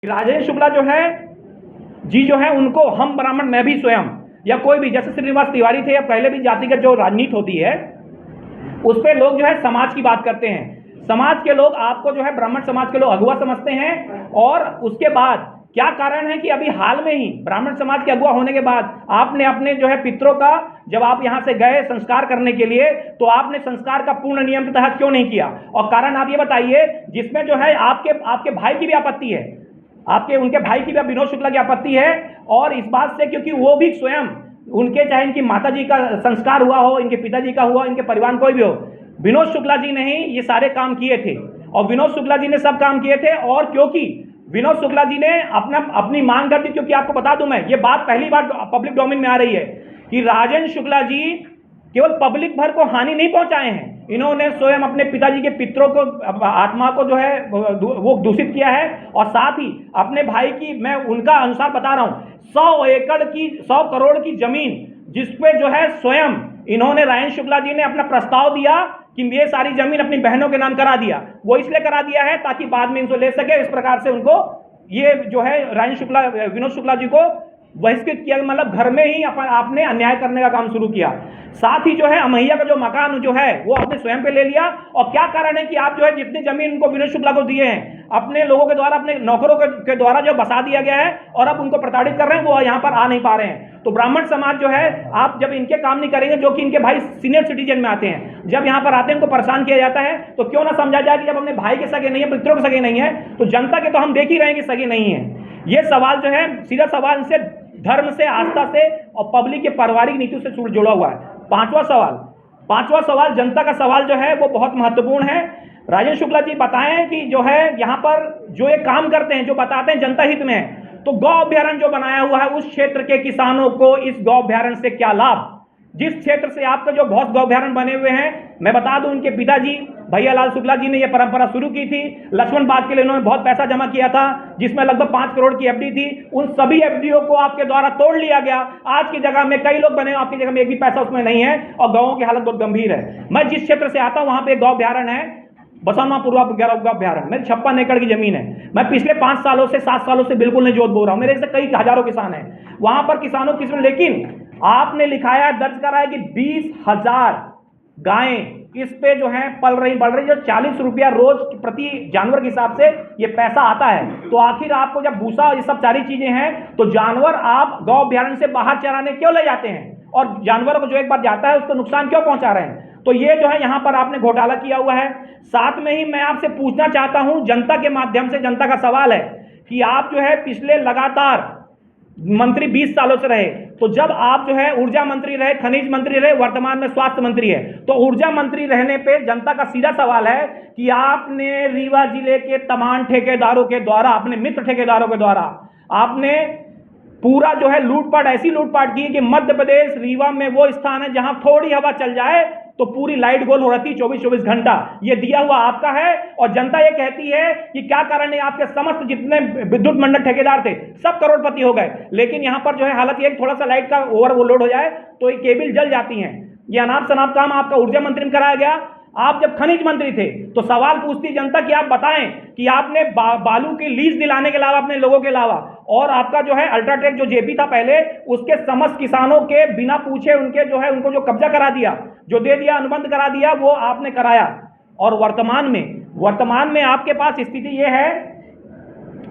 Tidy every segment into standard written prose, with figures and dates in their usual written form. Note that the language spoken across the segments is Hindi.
राजेश शुक्ला जो है जी जो है उनको हम ब्राह्मण मैं भी स्वयं या कोई भी जैसे श्रीनिवास तिवारी थे या पहले भी जातिगत जो राजनीति होती है उस पर लोग जो है समाज की बात करते हैं। समाज के लोग आपको जो है ब्राह्मण समाज के लोग अगुआ समझते हैं और उसके बाद क्या कारण है कि अभी हाल में ही ब्राह्मण समाज के अगुआ होने के बाद आपने अपने जो है पितरों का जब आप यहां से गए संस्कार करने के लिए तो आपने संस्कार का पूर्ण नियम के तहत क्यों नहीं किया? और कारण आप ये बताइए जिसमें जो है आपके भाई की भी आपत्ति है, आपके उनके भाई की भी विनोद शुक्ला की आपत्ति है। और इस बात से क्योंकि वो भी स्वयं उनके चाहे इनकी माता जी का संस्कार हुआ हो, इनके पिताजी का हुआ, इनके परिवार कोई भी हो, विनोद शुक्ला जी ने ही ये सारे काम किए थे और विनोद शुक्ला जी ने सब काम किए थे। और क्योंकि विनोद शुक्ला जी ने अपनी मांग कर दी, क्योंकि आपको बता दूं मैं ये बात पहली बार पब्लिक डोमेन में आ रही है कि राजेंद्र शुक्ला जी केवल पब्लिक भर को हानि नहीं पहुंचाए हैं, इन्होंने स्वयं अपने पिताजी के पितरों को आत्मा को जो है वो दूषित किया है और साथ ही अपने भाई की, मैं उनका अनुसार बता रहा हूं, 100 एकड़ की 100 करोड़ की जमीन जिसपे जो है स्वयं इन्होंने राजेंद्र शुक्ला जी ने अपना प्रस्ताव दिया कि ये सारी जमीन अपनी बहनों के नाम करा दिया। वो इसलिए करा दिया है ताकि बाद में इनको ले सके, इस प्रकार से उनको ये जो है राजेंद्र शुक्ला विनोद शुक्ला जी को बहिष्कृत किया, मतलब घर में ही आपने अन्याय करने का काम शुरू किया। साथ ही जो है अमैया का जो मकान जो है वो आपने स्वयं पे ले लिया। और क्या कारण है कि आप जो है जितनी जमीन उनको विनोद शुक्ला को दिए हैं अपने लोगों के द्वारा, अपने नौकरों के द्वारा जो बसा दिया गया है और अब उनको प्रताड़ित कर रहे हैं, वो यहाँ पर आ नहीं पा रहे हैं। तो ब्राह्मण समाज जो है आप जब इनके काम नहीं करेंगे, जो कि इनके भाई सीनियर सिटीजन में आते हैं, जब यहाँ पर आते हैं उनको परेशान किया जाता है, तो क्यों ना समझा जाए कि जब अपने भाई के सगे नहीं है, पितरों के सगे नहीं है, तो जनता के तो हम देख ही रहे हैं कि सगे नहीं है। ये सवाल जो है सीधा सवाल इनसे धर्म से, आस्था से और पब्लिक के पारिवारिक नीति से जुड़ा हुआ है। पांचवा सवाल जनता का सवाल जो है वो बहुत महत्वपूर्ण है। राजेंद्र शुक्ला जी बताएं कि जो है यहाँ पर जो ये काम करते हैं, जो बताते हैं जनता हित में है, तो गौ अभ्यारण्य जो बनाया हुआ है उस क्षेत्र के किसानों को इस गौ अभ्यारण्य से क्या लाभ? जिस क्षेत्र से आपका जो बहुत गौ अभ्यारण्य बने हुए हैं, मैं बता दूं उनके पिताजी भैया लाल शुक्ला जी ने यह परंपरा शुरू की थी। लक्ष्मण बाग के लिए उन्होंने बहुत पैसा जमा किया था जिसमें लगभग 5 करोड़ की एफडी थी। उन सभी एफडीओ को आपके द्वारा तोड़ लिया गया। आज की जगह में कई लोग बने, आपकी जगह में एक भी पैसा उसमें नहीं है और गांवों की हालत बहुत गंभीर है। मैं जिस क्षेत्र से आता हूं वहां पर गौ अभ्यारण्य है, बसौना पूर्वा अभ्यारण्य, मेरी 56 एकड़ की जमीन है। मैं पिछले 5 सालों से 7 सालों से बिल्कुल नहीं जोत बो रहा हूं, मेरे से कई हजारों किसान हैं वहां पर, किसानों की, लेकिन आपने लिखाया दर्ज करा है कि 20,000 गायें इस पे जो है पल रही बढ़ रही, जो 40 रुपया रोज प्रति जानवर के हिसाब से ये पैसा आता है। तो आखिर आपको जब भूसा ये सब सारी चीजें हैं तो जानवर आप गौ अभ्यारण्य से बाहर चराने क्यों ले जाते हैं और जानवरों को जो एक बार जाता है उसको नुकसान क्यों पहुंचा रहे हैं? तो ये जो है यहाँ पर आपने घोटाला किया हुआ है। साथ में ही मैं आपसे पूछना चाहता हूं, जनता के माध्यम से, जनता का सवाल है कि आप जो है पिछले लगातार मंत्री 20 सालों से रहे, तो जब आप जो है ऊर्जा मंत्री रहे, खनिज मंत्री रहे, वर्तमान में स्वास्थ्य मंत्री है, तो ऊर्जा मंत्री रहने पे जनता का सीधा सवाल है कि आपने रीवा जिले के तमाम ठेकेदारों के द्वारा, अपने मित्र ठेकेदारों के द्वारा आपने पूरा जो है लूटपाट, ऐसी लूटपाट की कि मध्य प्रदेश रीवा में वो स्थान है जहां थोड़ी हवा चल जाए तो पूरी लाइट गोल हो रहती 24-24 घंटा। ये दिया हुआ आपका है और जनता ये कहती है कि क्या कारण है, आपके समस्त जितने विद्युत मंडल ठेकेदार थे सब करोड़पति हो गए, लेकिन यहां पर जो है हालत ये थोड़ा सा लाइट का ओवरलोड हो जाए तो ये केबल जल जाती हैं। ये अनाप शनाप काम आपका ऊर्जा मंत्री में कराया गया। आप जब खनिज मंत्री थे तो सवाल पूछती जनता कि आप बताएं कि आपने बालू की लीज दिलाने के अलावा अपने लोगों के अलावा, और आपका जो है अल्ट्राटेक जो जेपी था पहले, उसके समस्त किसानों के बिना पूछे उनके जो है उनको जो कब्जा करा दिया, जो दे दिया, अनुबंध करा दिया, वो आपने कराया। और वर्तमान में आपके पास स्थिति यह है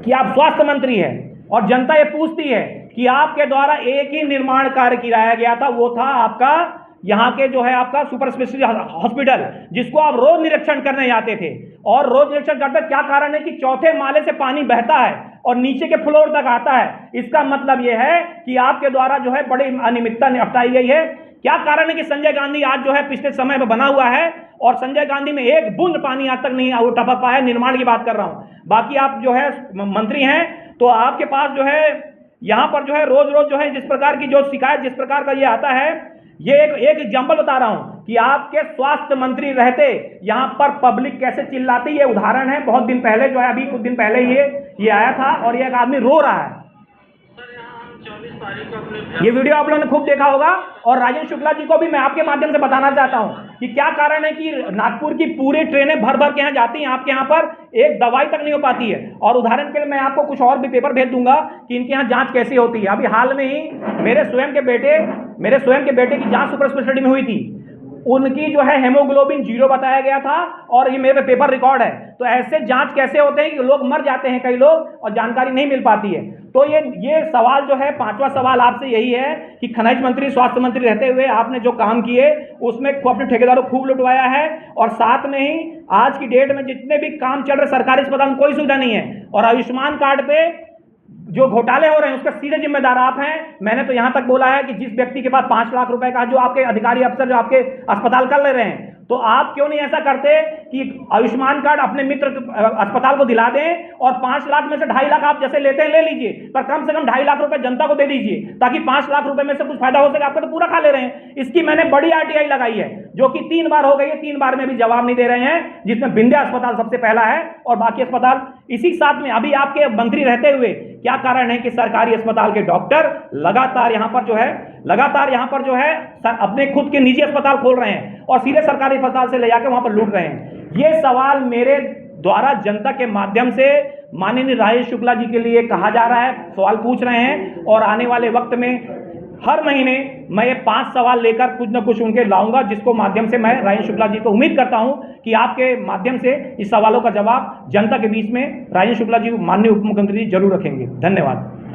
कि आप स्वास्थ्य मंत्री है और जनता ये पूछती है कि आपके द्वारा एक ही निर्माण कार्य किया गया था, वो था आपका यहाँ के जो है आपका सुपर स्पेशलिटी हॉस्पिटल, जिसको आप रोज निरीक्षण करने जाते थे और रोज निरीक्षण करते। क्या कारण है कि 4थे माले से पानी बहता है और नीचे के फ्लोर तक आता है। इसका मतलब यह है कि आपके द्वारा जो है बड़ी अनियमितता निपटाई गई है। क्या कारण है कि संजय गांधी आज जो है पिछले समय में बना हुआ है और संजय गांधी में एक बूंद पानी आज तक नहीं टपक पाया, निर्माण की बात कर रहा हूं। बाकी आप जो है मंत्री हैं तो आपके पास जो है यहाँ पर जो है रोज रोज जो है जिस प्रकार की जो शिकायत, जिस प्रकार का ये आता है, ये एक एग्जाम्पल बता रहा हूं कि आपके स्वास्थ्य मंत्री रहते यहां पर पब्लिक कैसे चिल्लाती है। उदाहरण है, बहुत दिन पहले जो है, अभी कुछ दिन पहले ये आया था और ये एक आदमी रो रहा है। ये वीडियो आप लोगों ने खूब देखा होगा। और राजेंद्र शुक्ला जी को भी मैं आपके माध्यम से बताना चाहता हूं कि क्या कारण है कि नागपुर की पूरी ट्रेनें भर भर के यहाँ जाती हैं, आपके यहाँ पर एक दवाई तक नहीं हो पाती है। और उदाहरण के लिए मैं आपको कुछ और भी पेपर भेज दूंगा कि इनके यहाँ जांच कैसी होती है। अभी हाल में ही मेरे स्वयं के बेटे की जांच सुपर स्पेशलिटी में हुई थी, उनकी जो है हेमोग्लोबिन 0 बताया गया था, और ये मेरे पेपर रिकॉर्ड है। तो ऐसे जांच कैसे होते हैं कि लोग मर जाते हैं कई लोग और जानकारी नहीं मिल पाती है। तो ये सवाल जो है, पांचवा सवाल आपसे यही है कि खनिज मंत्री, स्वास्थ्य मंत्री रहते हुए आपने जो काम किए उसमें अपने ठेकेदारों को खूब लुटवाया है, और साथ में ही आज की डेट में जितने भी काम चल रहे सरकारी अस्पताल में कोई सुविधा नहीं है, और आयुष्मान कार्ड पे जो घोटाले हो रहे हैं उसका सीधे जिम्मेदार आप हैं। मैंने तो यहां तक बोला है कि जिस व्यक्ति के पास 5 लाख रुपए का, जो आपके अधिकारी अफसर जो आपके अस्पताल कर ले रहे हैं, तो आप क्यों नहीं ऐसा करते कि आयुष्मान कार्ड अपने मित्र अस्पताल को दिला दें और 5 लाख में से 2.5 लाख आप जैसे लेते हैं ले लीजिए, पर कम से कम 2.5 लाख रुपए जनता को दे दीजिए, ताकि 5 लाख रुपए में से कुछ फायदा हो सके। आपका तो पूरा खा ले रहे हैं। इसकी मैंने बड़ी आरटीआई लगाई है, जो कि 3 बार हो गई है, 3 बार में भी जवाब नहीं दे रहे हैं, जिसमें विंध्या अस्पताल सबसे पहला है और बाकी अस्पताल इसी साथ में। अभी आपके मंत्री रहते हुए क्या कारण है कि सरकारी अस्पताल के डॉक्टर लगातार यहां पर जो है अपने खुद के निजी अस्पताल खोल रहे हैं और सीधे सरकारी अस्पताल से ले जाकर वहां पर लूट रहे हैं। ये सवाल मेरे द्वारा जनता के माध्यम से माननीय राजेंद्र शुक्ला जी के लिए कहा जा रहा है, सवाल पूछ रहे हैं, और आने वाले वक्त में हर महीने मैं ये 5 सवाल लेकर कुछ न कुछ उनके लाऊंगा, जिसको माध्यम से मैं राजेंद्र शुक्ला जी को उम्मीद करता हूं कि आपके माध्यम से इस सवालों का जवाब जनता के बीच में राजेंद्र शुक्ला जी, माननीय उप मुख्यमंत्री जी जरूर रखेंगे। धन्यवाद।